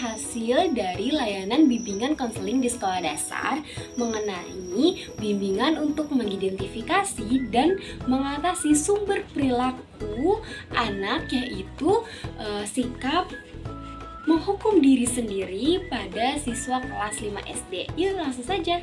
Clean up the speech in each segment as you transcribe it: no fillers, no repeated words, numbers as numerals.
hasil dari layanan bimbingan konseling di sekolah dasar mengenai bimbingan untuk mengidentifikasi dan mengatasi sumber perilaku anak, yaitu sikap menghukum diri sendiri pada siswa kelas 5 SD. Yuk langsung saja.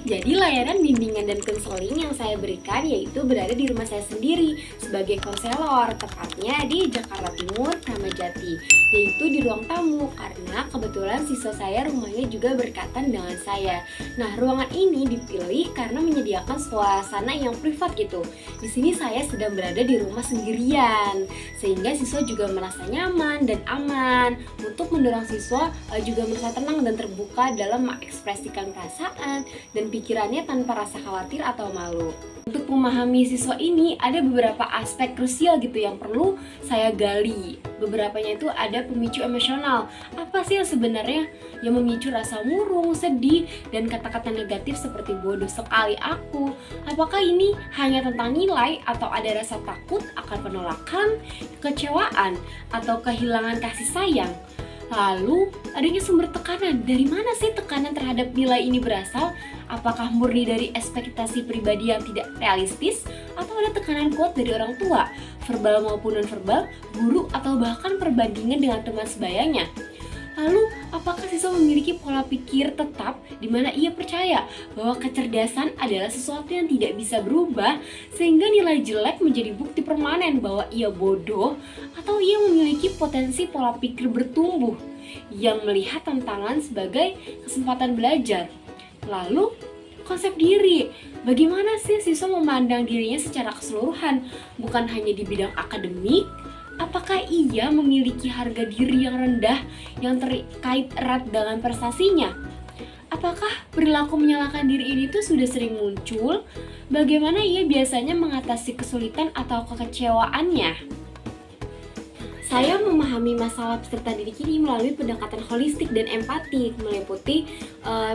Jadi layanan bimbingan dan konseling yang saya berikan yaitu berada di rumah saya sendiri sebagai konselor, tepatnya di Jakarta Timur, Kramajati, yaitu di ruang tamu karena kebetulan siswa saya rumahnya juga berdekatan dengan saya. Nah, ruangan ini dipilih karena menyediakan suasana yang privat gitu. Di sini saya sedang berada di rumah sendirian, sehingga siswa juga merasa nyaman dan aman. Untuk mendorong siswa juga merasa tenang dan terbuka dalam mengekspresikan perasaan dan pikirannya tanpa rasa khawatir atau malu. Untuk memahami siswa ini ada beberapa aspek krusial gitu yang perlu saya gali. Beberapanya itu ada pemicu emosional. Apa sih yang sebenarnya yang memicu rasa murung, sedih, dan kata-kata negatif seperti bodoh sekali aku? Apakah ini hanya tentang nilai atau ada rasa takut akan penolakan, kekecewaan, atau kehilangan kasih sayang? Lalu, adanya sumber tekanan. Dari mana sih tekanan terhadap nilai ini berasal? Apakah murni dari ekspektasi pribadi yang tidak realistis? Atau ada tekanan kuat dari orang tua, verbal maupun non-verbal, guru, atau bahkan perbandingan dengan teman sebayanya? Lalu, apakah siswa memiliki pola pikir tetap di mana ia percaya bahwa kecerdasan adalah sesuatu yang tidak bisa berubah sehingga nilai jelek menjadi bukti permanen bahwa ia bodoh, atau ia memiliki potensi pola pikir bertumbuh yang melihat tantangan sebagai kesempatan belajar? Lalu, konsep diri. Bagaimana sih siswa memandang dirinya secara keseluruhan, bukan hanya di bidang akademik? Apakah ia memiliki harga diri yang rendah yang terkait erat dengan prestasinya? Apakah perilaku menyalahkan diri ini tuh sudah sering muncul? Bagaimana ia biasanya mengatasi kesulitan atau kekecewaannya? Saya memahami masalah peserta didik ini melalui pendekatan holistik dan empatik, meliputi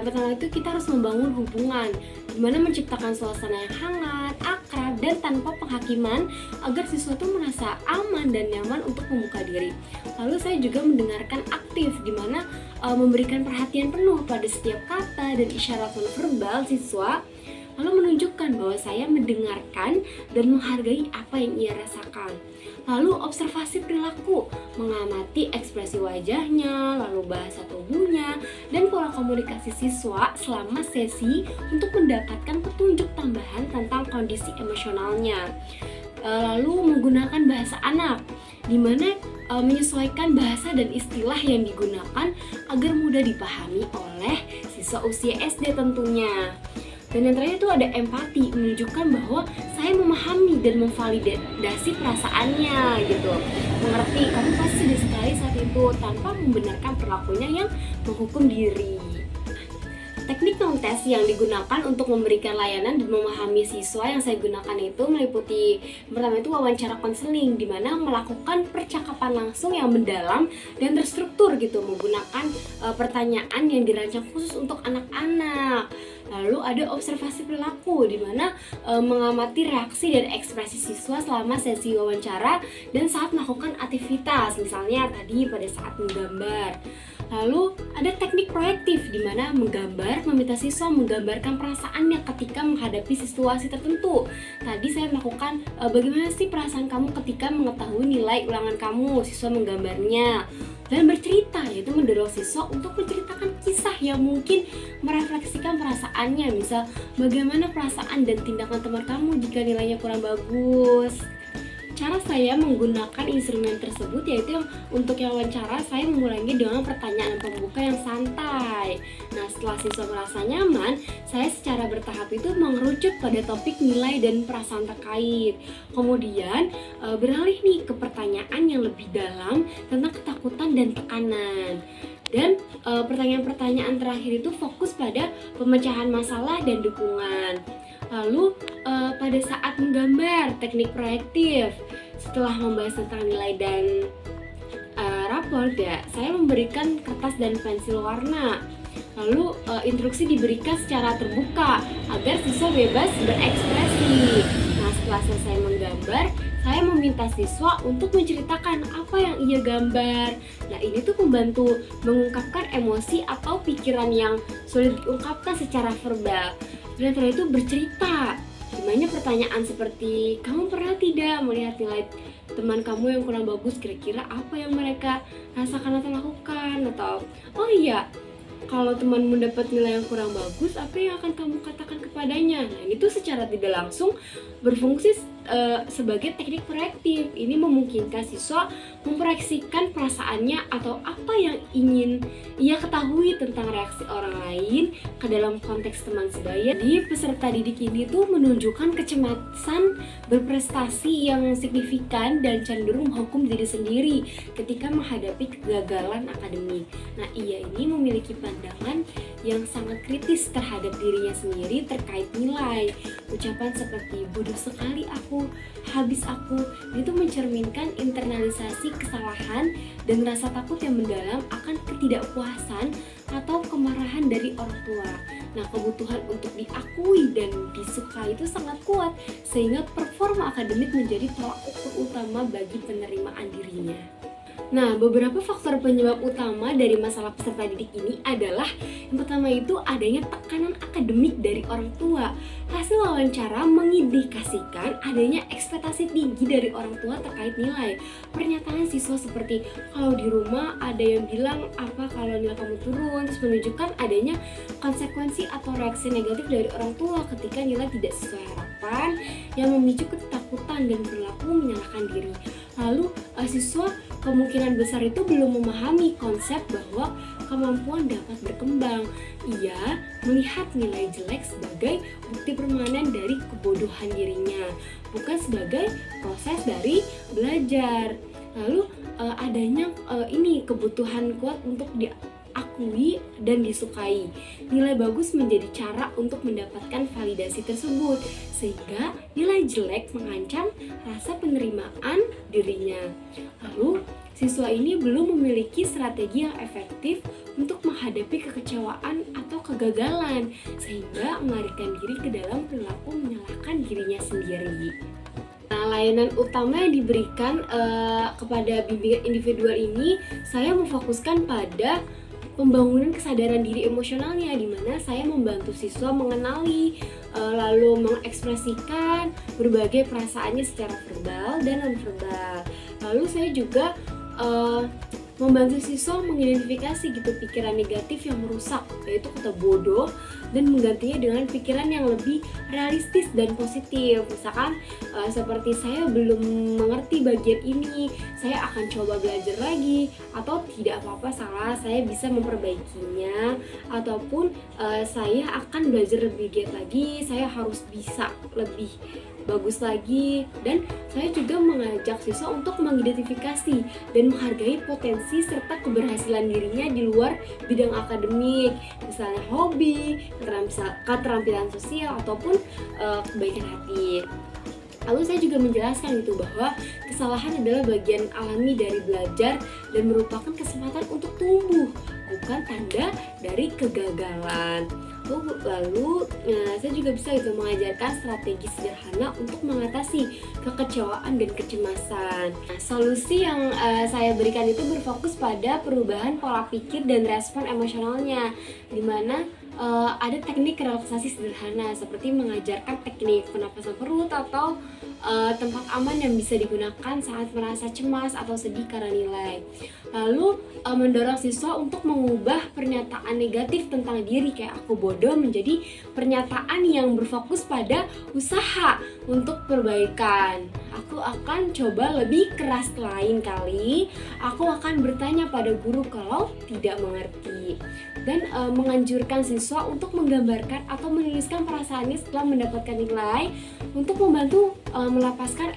pertama itu kita harus membangun hubungan, dimana menciptakan suasana yang hangat, akrab, dan tanpa penghakiman agar siswa itu merasa aman dan nyaman untuk membuka diri. Lalu saya juga mendengarkan aktif, dimana memberikan perhatian penuh pada setiap kata dan isyarat non-verbal siswa, lalu menunjukkan bahwa saya mendengarkan dan menghargai apa yang ia rasakan. Lalu observasi perilaku, mengamati ekspresi wajahnya, lalu bahasa tubuhnya, dan pola komunikasi siswa selama sesi untuk mendapatkan petunjuk tambahan tentang kondisi emosionalnya. Lalu menggunakan bahasa anak, di mana menyesuaikan bahasa dan istilah yang digunakan agar mudah dipahami oleh siswa usia SD tentunya. Dan yang terakhir itu ada empati, menunjukkan bahwa saya memahami dan memvalidasi perasaannya gitu. Mengerti, kamu pasti sedih sekali saat itu, tanpa membenarkan perilakunya yang menghukum diri. Teknik non-tes yang digunakan untuk memberikan layanan dan memahami siswa yang saya gunakan itu meliputi pertama itu wawancara konseling, di mana melakukan percakapan langsung yang mendalam dan terstruktur gitu, menggunakan pertanyaan yang dirancang khusus untuk anak-anak. Lalu ada observasi perilaku, di mana mengamati reaksi dan ekspresi siswa selama sesi wawancara dan saat melakukan aktivitas, misalnya tadi pada saat menggambar. Lalu ada teknik proyektif, di mana menggambar, meminta siswa menggambarkan perasaannya ketika menghadapi situasi tertentu. Tadi saya melakukan bagaimana sih perasaan kamu ketika mengetahui nilai ulangan kamu, siswa menggambarnya. Dan bercerita, yaitu mendorong siswa untuk menceritakan kisah yang mungkin merefleksikan perasaannya. Misal, bagaimana perasaan dan tindakan teman kamu jika nilainya kurang bagus. Cara saya menggunakan instrumen tersebut yaitu untuk yang wawancara saya memulainya dengan pertanyaan pembuka yang santai. Nah, setelah siswa merasa nyaman, saya secara bertahap itu mengerucut pada topik nilai dan perasaan terkait. Kemudian beralih nih ke pertanyaan yang lebih dalam tentang ketakutan dan tekanan. Dan pertanyaan-pertanyaan terakhir itu fokus pada pemecahan masalah dan dukungan. Lalu pada saat menggambar, teknik proyektif, setelah membahas tentang nilai dan raport ya, saya memberikan kertas dan pensil warna. Lalu instruksi diberikan secara terbuka agar siswa bebas berekspresi. Nah, setelah selesai menggambar, saya meminta siswa untuk menceritakan apa yang ia gambar. Nah, ini tuh membantu mengungkapkan emosi atau pikiran yang sulit diungkapkan secara verbal. Dan setelah itu bercerita. Dimana pertanyaan seperti, kamu pernah tidak melihat nilai teman kamu yang kurang bagus, kira-kira apa yang mereka rasakan atau lakukan? Atau, oh iya, kalau teman mendapat nilai yang kurang bagus, apa yang akan kamu katakan kepadanya? Nah, itu secara tidak langsung berfungsi sebagai teknik proaktif. Ini memungkinkan siswa memproyeksikan perasaannya atau apa yang ingin ia ketahui tentang reaksi orang lain ke dalam konteks teman sebaya. Jadi peserta didik ini tuh menunjukkan kecemasan berprestasi yang signifikan dan cenderung menghukum diri sendiri ketika menghadapi kegagalan akademik. Nah, ia ini memiliki pandangan yang sangat kritis terhadap dirinya sendiri terkait nilai. Ucapan seperti bodoh sekali aku, habis aku, itu mencerminkan internalisasi kesalahan dan rasa takut yang mendalam akan ketidakpuasan atau kemarahan dari orang tua. Nah, kebutuhan untuk diakui dan disukai itu sangat kuat, sehingga performa akademik menjadi tolak ukur utama bagi penerimaan dirinya. Nah, beberapa faktor penyebab utama dari masalah peserta didik ini adalah yang pertama itu adanya tekanan akademik dari orang tua. Hasil wawancara mengindikasikan adanya ekspektasi tinggi dari orang tua terkait nilai. Pernyataan siswa seperti, kalau di rumah ada yang bilang apa kalau nilai kamu turun, terus menunjukkan adanya konsekuensi atau reaksi negatif dari orang tua ketika nilai tidak sesuai harapan yang memicu ketakutan dan berlaku menyalahkan diri. Lalu siswa kemungkinan besar itu belum memahami konsep bahwa kemampuan dapat berkembang. Ia melihat nilai jelek sebagai bukti permanen dari kebodohan dirinya, bukan sebagai proses dari belajar. Lalu adanya kebutuhan kuat untuk diakui dan disukai. Nilai bagus menjadi cara untuk mendapatkan validasi tersebut, sehingga nilai jelek mengancam rasa penerimaan dirinya. Lalu siswa ini belum memiliki strategi yang efektif untuk menghadapi kekecewaan atau kegagalan, sehingga melarikan diri ke dalam perilaku menyalahkan dirinya sendiri. Nah, layanan utama yang diberikan kepada bimbingan individual ini, saya memfokuskan pada pembangunan kesadaran diri emosionalnya, di mana saya membantu siswa mengenali lalu mengekspresikan berbagai perasaannya secara verbal dan non-verbal. Lalu saya juga membantu siswa mengidentifikasi pikiran negatif yang merusak, yaitu kata bodoh, dan menggantinya dengan pikiran yang lebih realistis dan positif. Misalkan seperti saya belum mengerti bagian ini, saya akan coba belajar lagi, atau tidak apa-apa salah, saya bisa memperbaikinya, ataupun saya akan belajar lebih giat lagi, saya harus bisa lebih bagus lagi. Dan saya juga mengajak siswa untuk mengidentifikasi dan menghargai potensi serta keberhasilan dirinya di luar bidang akademik, misalnya hobi, keterampilan sosial, ataupun kebaikan hati. Lalu saya juga menjelaskan bahwa kesalahan adalah bagian alami dari belajar dan merupakan kesempatan untuk tumbuh, bukan tanda dari kegagalan. Lalu saya juga bisa mengajarkan strategi sederhana untuk mengatasi kekecewaan dan kecemasan. Nah, solusi yang saya berikan itu berfokus pada perubahan pola pikir dan respon emosionalnya, di mana ada teknik relaksasi sederhana seperti mengajarkan teknik penapasan perut atau tempat aman yang bisa digunakan saat merasa cemas atau sedih karena nilai. Lalu mendorong siswa untuk mengubah pernyataan negatif tentang diri kayak aku bodoh menjadi pernyataan yang berfokus pada usaha untuk perbaikan. Aku akan coba lebih keras lain kali. Aku akan bertanya pada guru kalau tidak mengerti. Dan menganjurkan siswa untuk menggambarkan atau menuliskan perasaannya setelah mendapatkan nilai untuk membantu melepaskan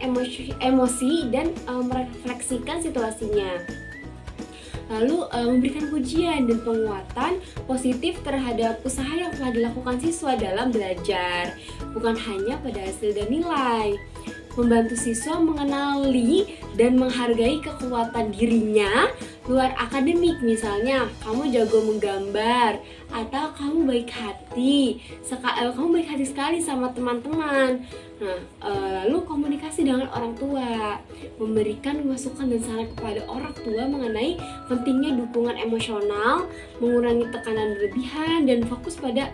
emosi dan merefleksikan situasinya. Lalu memberikan pujian dan penguatan positif terhadap usaha yang telah dilakukan siswa dalam belajar, bukan hanya pada hasil dan nilai. Membantu siswa mengenali dan menghargai kekuatan dirinya luar akademik, misalnya kamu jago menggambar atau kamu baik hati sekali sama teman-teman. Nah, lalu komunikasi dengan orang tua, memberikan masukan dan saran kepada orang tua mengenai pentingnya dukungan emosional, mengurangi tekanan berlebihan, dan fokus pada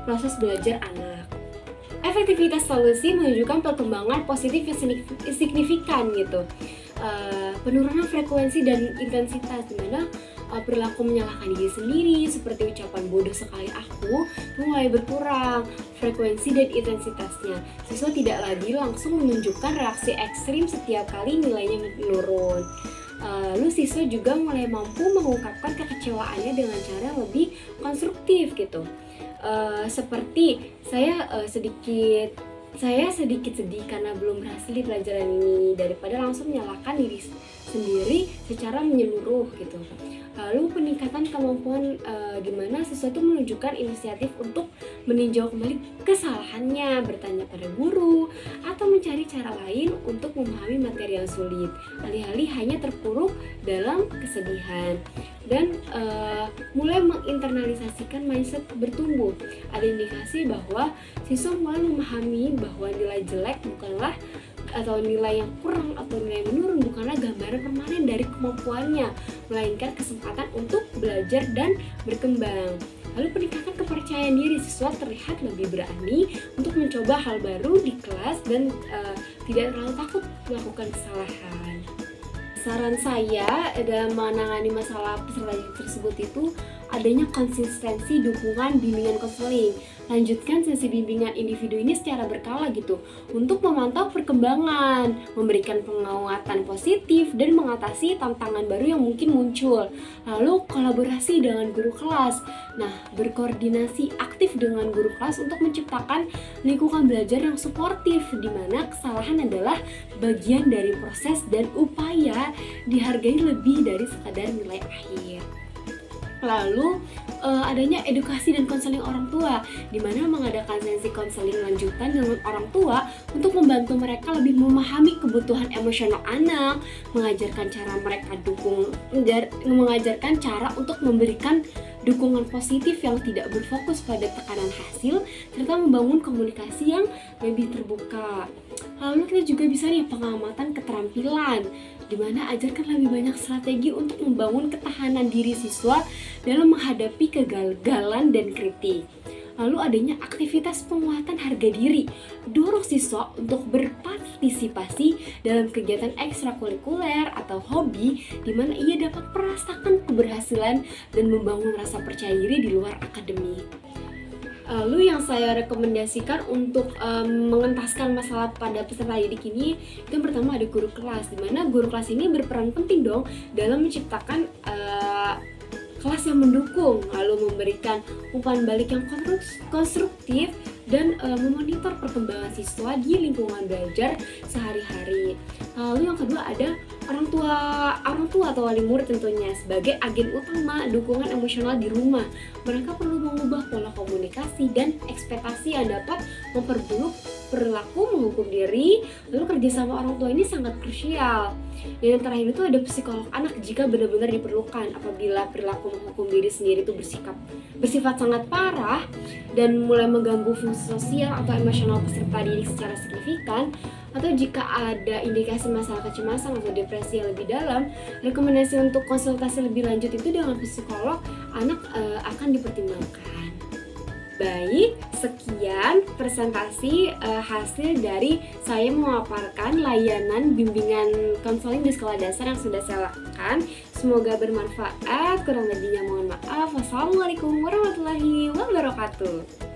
proses belajar anak. Efektivitas solusi menunjukkan perkembangan positif yang signifikan gitu. Penurunan frekuensi dan intensitas, di mana perilaku menyalahkan diri sendiri seperti ucapan bodoh sekali aku mulai berkurang frekuensi dan intensitasnya. Siswa tidak lagi langsung menunjukkan reaksi ekstrim setiap kali nilainya menurun. Lalu siswa juga mulai mampu mengungkapkan kekecewaannya dengan cara lebih konstruktif gitu. Seperti saya sedikit sedih karena belum berhasil di pelajaran ini, daripada langsung menyalahkan diri sendiri secara menyeluruh gitu. Lalu peningkatan kemampuan di mana siswa itu menunjukkan inisiatif untuk meninjau kembali kesalahannya, bertanya pada guru, atau mencari cara lain untuk memahami materi yang sulit, alih-alih hanya terpuruk dalam kesedihan. Dan mulai menginternalisasikan mindset bertumbuh. Ada indikasi bahwa siswa mulai memahami bahwa nilai jelek bukanlah atau nilai yang kurang atau nilai yang menurun bukanlah gambaran permanen dari kemampuannya, melainkan kesempatan untuk belajar dan berkembang. Lalu peningkatan kepercayaan diri, siswa terlihat lebih berani untuk mencoba hal baru di kelas dan tidak terlalu takut melakukan kesalahan. Saran saya dalam menangani masalah peserta didik tersebut itu adanya konsistensi dukungan bimbingan konseling. Lanjutkan sesi bimbingan individu ini secara berkala gitu untuk memantau perkembangan, memberikan penguatan positif dan mengatasi tantangan baru yang mungkin muncul. Lalu kolaborasi dengan guru kelas. Nah, berkoordinasi aktif dengan guru kelas untuk menciptakan lingkungan belajar yang suportif, di mana kesalahan adalah bagian dari proses dan upaya dihargai lebih dari sekadar nilai akhir. Lalu adanya edukasi dan konseling orang tua, di mana mengadakan sesi konseling lanjutan dengan orang tua untuk membantu mereka lebih memahami kebutuhan emosional anak, mengajarkan cara untuk memberikan dukungan positif yang tidak berfokus pada tekanan hasil, serta membangun komunikasi yang lebih terbuka. Lalu kita juga bisa pengamatan keterampilan, di mana ajarkan lebih banyak strategi untuk membangun ketahanan diri siswa dalam menghadapi kegagalan dan kritik. Lalu adanya aktivitas penguatan harga diri, dorong siswa untuk berpartisipasi dalam kegiatan ekstrakurikuler atau hobi, di mana ia dapat merasakan keberhasilan dan membangun rasa percaya diri di luar akademik. Lalu yang saya rekomendasikan untuk mengentaskan masalah pada peserta didik ini, itu yang pertama ada guru kelas, di mana guru kelas ini berperan penting dong dalam menciptakan kelas yang mendukung, lalu memberikan umpan balik yang konstruktif dan memonitor perkembangan siswa di lingkungan belajar sehari-hari. Lalu yang kedua ada orang tua atau wali murid tentunya sebagai agen utama dukungan emosional di rumah. Mereka perlu mengubah pola komunikasi dan ekspektasi yang dapat memperburuk perilaku menghukum diri. Lalu kerjasama orang tua ini sangat krusial. Dan yang terakhir itu ada psikolog anak jika benar-benar diperlukan apabila perilaku menghukum diri sendiri itu bersifat sangat parah dan mulai mengganggu fungsi sosial atau emosional peserta didik secara signifikan, atau jika ada indikasi masalah kecemasan atau depresi yang lebih dalam, rekomendasi untuk konsultasi lebih lanjut itu dengan psikolog anak akan dipertimbangkan. Baik, sekian presentasi hasil dari saya memaparkan layanan bimbingan konseling di sekolah dasar yang sudah saya lakukan. Semoga bermanfaat, kurang lebihnya mohon maaf. Wassalamualaikum warahmatullahi wabarakatuh.